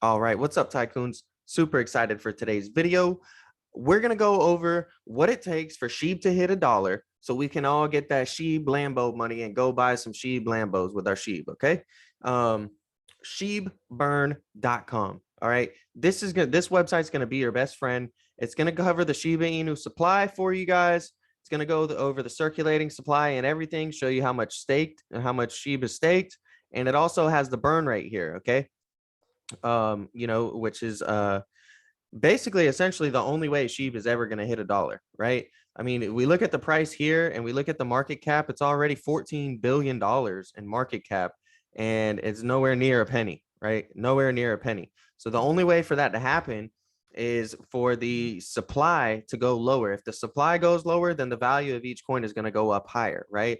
All right, what's up, tycoons? Super excited for today's video. We're gonna go over what it takes for SHIB to hit $1 so we can all get that SHIB Lambo money and go buy some SHIB Lambos with our SHIB, okay? SHIBAINU.com. All right, this website's gonna be your best friend. It's gonna cover the Shiba Inu supply for you guys. It's gonna go over the circulating supply and everything, show you how much staked and how much SHIB is staked, and it also has the burn rate here, okay? Which is basically essentially the only way SHIB is ever going to hit $1, right? I mean, we look at the price here and we look at the market cap, it's already $14 billion in market cap, and it's nowhere near a penny, right? Nowhere near a penny. So the only way for that to happen is for the supply to go lower. If the supply goes lower, then the value of each coin is going to go up higher, right?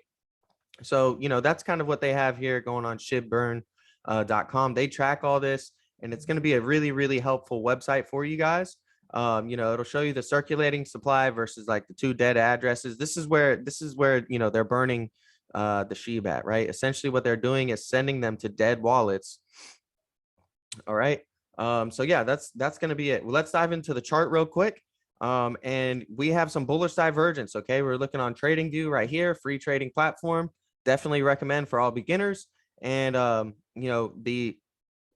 So, that's kind of what they have here going on SHIBAINU.com. They track all this, and it's going to be a really, really helpful website for you guys. It'll show you the circulating supply versus like the two dead addresses. This is where they're burning the SHIB at, right? Essentially what they're doing is sending them to dead wallets. All right. So yeah, that's going to be it. Well, let's dive into the chart real quick. And we have some bullish divergence. Okay, we're looking on TradingView right here, free trading platform. Definitely recommend for all beginners. And the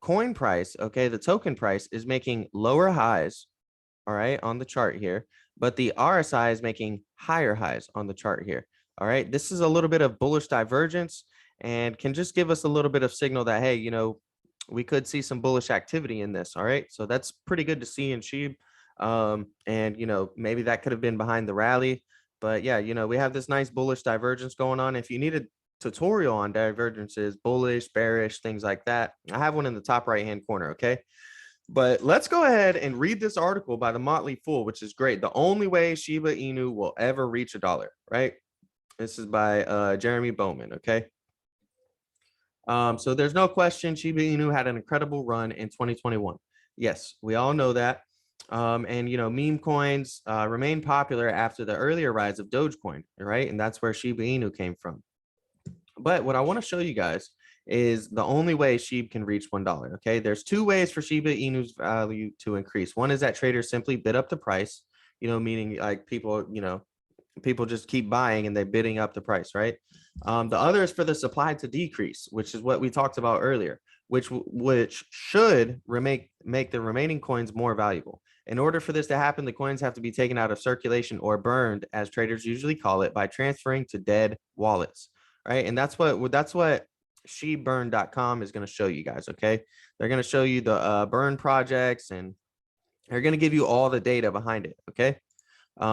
coin price, okay, the token price is making lower highs, all right, on the chart here, but the RSI is making higher highs on the chart here. All right, this is a little bit of bullish divergence and can just give us a little bit of signal that, hey, we could see some bullish activity in this. All right, so that's pretty good to see in SHIB. And maybe that could have been behind the rally, but yeah, we have this nice bullish divergence going on. If you need a tutorial on divergences, bullish, bearish, things like that, I have one in the top right hand corner. Okay, but let's go ahead and read this article by the Motley Fool, which is great. The only way Shiba Inu will ever reach $1, right? This is by Jeremy Bowman. Okay, so there's no question Shiba Inu had an incredible run in 2021. Yes, we all know that. And meme coins remain popular after the earlier rise of Dogecoin, right? And that's where Shiba Inu came from. But what I want to show you guys is the only way SHIB can reach $1. Okay, there's two ways for Shiba Inu's value to increase. One is that traders simply bid up the price, meaning like people just keep buying and they're bidding up the price, right? The other is for the supply to decrease, which is what we talked about earlier, which should make the remaining coins more valuable. In order for this to happen, the coins have to be taken out of circulation or burned, as traders usually call it, by transferring to dead wallets, right? And that's what SHIBAINU.com is going to show you guys. Okay, they're going to show you the burn projects, and they're going to give you all the data behind it. Okay,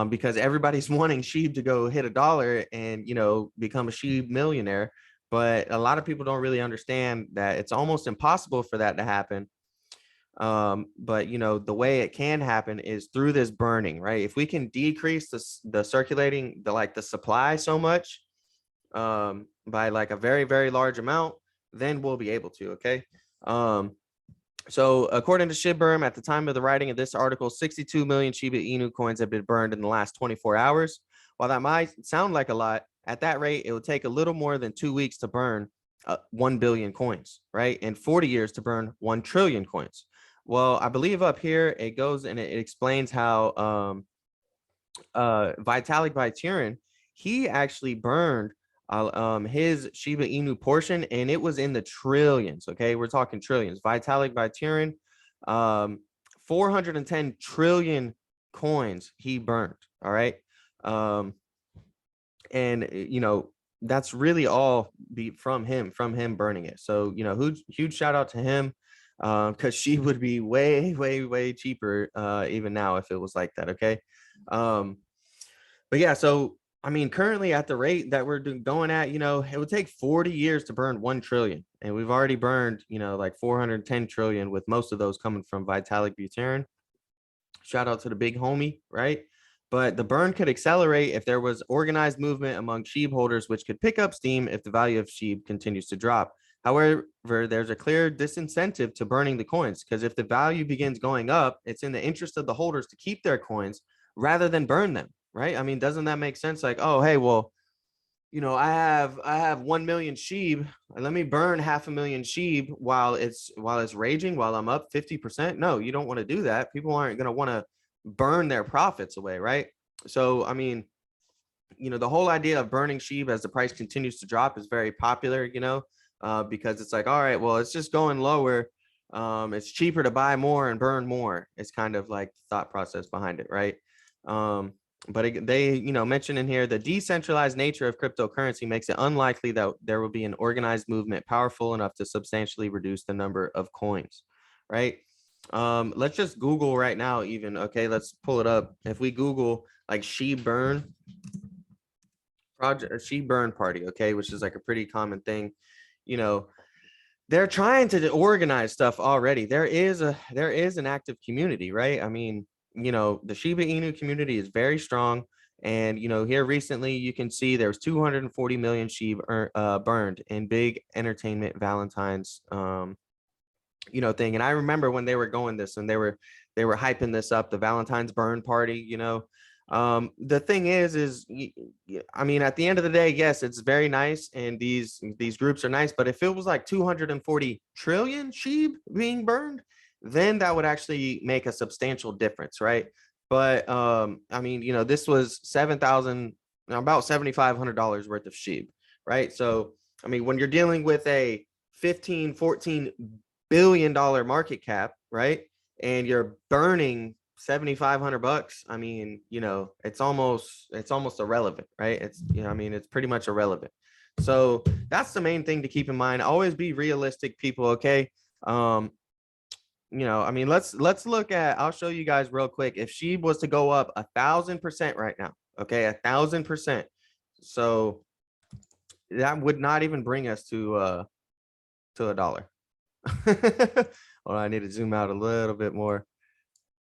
because everybody's wanting SHIB to go hit $1 and become a SHIB millionaire, but a lot of people don't really understand that it's almost impossible for that to happen. But the way it can happen is through this burning, right? If we can decrease the circulating, the supply so much, by like a very, very large amount, then we'll be able to. Okay. So according to SHIBAINU, at the time of the writing of this article, 62 million Shiba Inu coins have been burned in the last 24 hours. While that might sound like a lot, at that rate, it would take a little more than 2 weeks to burn 1 billion coins, right? And 40 years to burn 1 trillion coins. Well, I believe up here it goes and it explains how Vitalik Buterin, he actually burned his Shiba Inu portion, and it was in the trillions. Okay, we're talking trillions. Vitalik Buterin, 410 trillion coins he burned. All right, and that's really all from him burning it. So huge shout out to him, because she would be way, way, way cheaper even now if it was like that. Okay, but yeah, so I mean, currently at the rate that we're going at, it would take 40 years to burn 1 trillion. And we've already burned, like 410 trillion, with most of those coming from Vitalik Buterin. Shout out to the big homie, right? But the burn could accelerate if there was organized movement among SHIB holders, which could pick up steam if the value of SHIB continues to drop. However, there's a clear disincentive to burning the coins, because if the value begins going up, it's in the interest of the holders to keep their coins rather than burn them. Right? I mean, doesn't that make sense? Like, oh, hey, well, I have 1 million SHIB. Let me burn 500,000 SHIB while it's raging, while I'm up 50%. No, you don't want to do that. People aren't going to want to burn their profits away, right? So, I mean, the whole idea of burning SHIB as the price continues to drop is very popular, because it's like, all right, well, it's just going lower. It's cheaper to buy more and burn more. It's kind of like the thought process behind it, right? But they, mention in here, the decentralized nature of cryptocurrency makes it unlikely that there will be an organized movement powerful enough to substantially reduce the number of coins, right? Let's just Google right now even, okay, let's pull it up. If we Google like SHIB burn project or SHIB burn party, okay, which is like a pretty common thing, they're trying to organize stuff already. There is an active community, right? I mean, the Shiba Inu community is very strong. And, here recently you can see there's 240 million SHIB burned in big entertainment Valentine's, thing. And I remember when they were going this and they were hyping this up, the Valentine's burn party, the thing is I mean, at the end of the day, yes, it's very nice and these groups are nice, but if it was like 240 trillion SHIB being burned, then that would actually make a substantial difference, right? But I mean, this was about $7,500 worth of SHIB, right? So I mean, when you're dealing with a 15-14 billion market cap, right, and you're burning $7,500, I mean, it's almost irrelevant, right? It's, I mean, it's pretty much irrelevant. So that's the main thing to keep in mind. Always be realistic, people. Okay. I mean, let's look at, I'll show you guys real quick. If SHIB was to go up 1,000% right now, okay, 1,000%. So that would not even bring us to $1. Well, I need to zoom out a little bit more.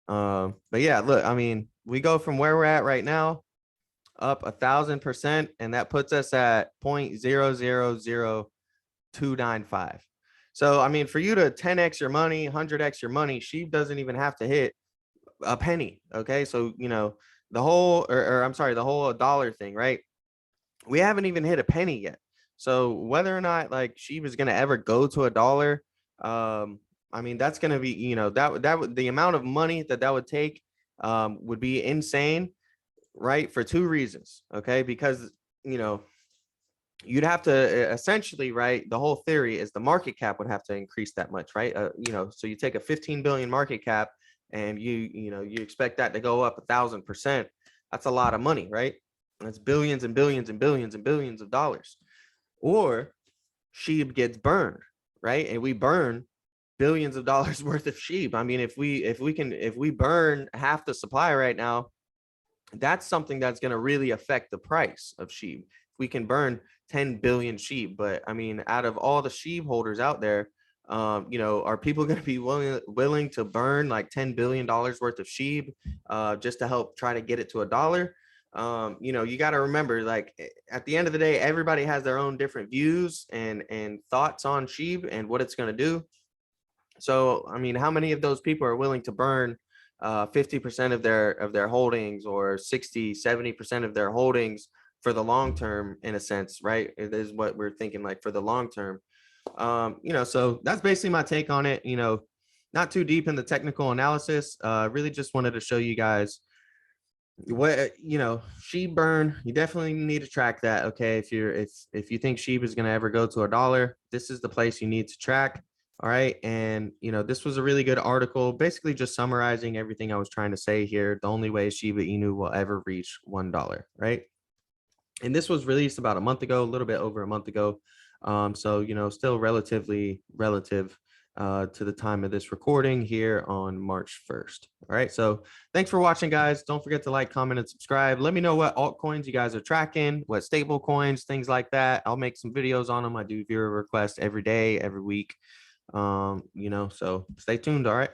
But yeah, look, I mean, we go from where we're at right now up 1,000%, and that puts us at 0.000295. So I mean, for you to 10x your money, 100x your money, SHIB doesn't even have to hit a penny. Okay, so the whole I'm sorry, the whole dollar thing, right? We haven't even hit a penny yet. So whether or not like SHIB is going to ever go to $1, I mean, that's going to be, the amount of money that would take would be insane, right? For two reasons. Okay, because you'd have to essentially, right, the whole theory is the market cap would have to increase that much, right? So you take a 15 billion market cap and you expect that to go up 1,000%. That's a lot of money, right? That's billions and billions and billions and billions of dollars. Or SHIB gets burned, right? And we burn billions of dollars worth of SHIB. I mean, if we burn half the supply right now, that's something that's going to really affect the price of SHIB. We can burn 10 billion SHIB, but I mean, out of all the SHIB holders out there, are people going to be willing to burn like $10 billion worth of SHIB just to help try to get it to $1? You got to remember, like, at the end of the day, everybody has their own different views and thoughts on SHIB and what it's going to do. So, I mean, how many of those people are willing to burn 50% of their holdings, or 60-70% of their holdings for the long term, in a sense, right? It is what we're thinking, like, for the long term. So that's basically my take on it. Not too deep in the technical analysis. Really just wanted to show you guys what, SHIB burn. You definitely need to track that. Okay, if you think SHIB is going to ever go to $1, this is the place you need to track. All right. And, this was a really good article, basically just summarizing everything I was trying to say here. The only way Shiba Inu will ever reach $1, right? And this was released about a month ago, a little bit over a month ago. So, still relatively relative to the time of this recording here on March 1st. All right. So thanks for watching, guys. Don't forget to like, comment, and subscribe. Let me know what altcoins you guys are tracking, what stable coins, things like that. I'll make some videos on them. I do viewer requests every day, every week. So stay tuned. All right.